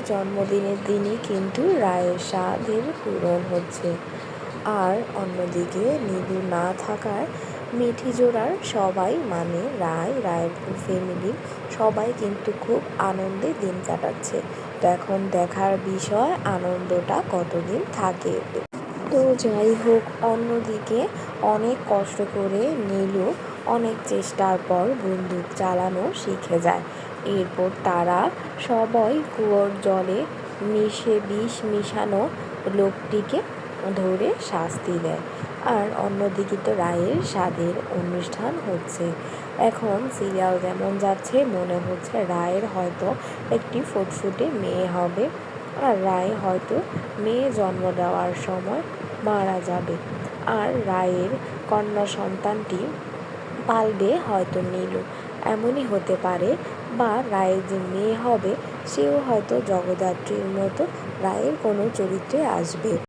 জন্মদিনের দিনই কিন্তু রায়ের সাধের পূরণ হচ্ছে। আর অন্যদিকে নীলু না থাকায় মিঠি জোড়ার সবাই মানে রায়ের ফ্যামিলির সবাই কিন্তু খুব আনন্দে দিন কাটাচ্ছে। তো এখন দেখার বিষয় আনন্দটা কতদিন থাকে। তো যাই হোক, অন্যদিকে অনেক কষ্ট করে নীলু অনেক চেষ্টার পর বন্দুক চালানো শিখে যায়। এরপর তারা সবাই কুয়োর জলে বিষ মিশানো লোকটিকে ধরে শাস্তি দেয়। আর অন্যদিকে তো রায়ের সাধের অনুষ্ঠান হচ্ছে। এখন সিরিয়াল যেমন যাচ্ছে মনে হচ্ছে রায়ের হয়তো একটি ফুটফুটে মেয়ে হবে, আর রায় হয়তো মেয়ে জন্ম দেওয়ার সময় মারা যাবে। আর রায়ের কন্যা সন্তানটি পালবে হয়তো নীলু, এমনই হতে পারে। বা রায়ের যে মেয়ে হবে সেও হয়তো জগদ্ধাত্রীর মতো রায়ের কোনো চরিত্রে আসবে।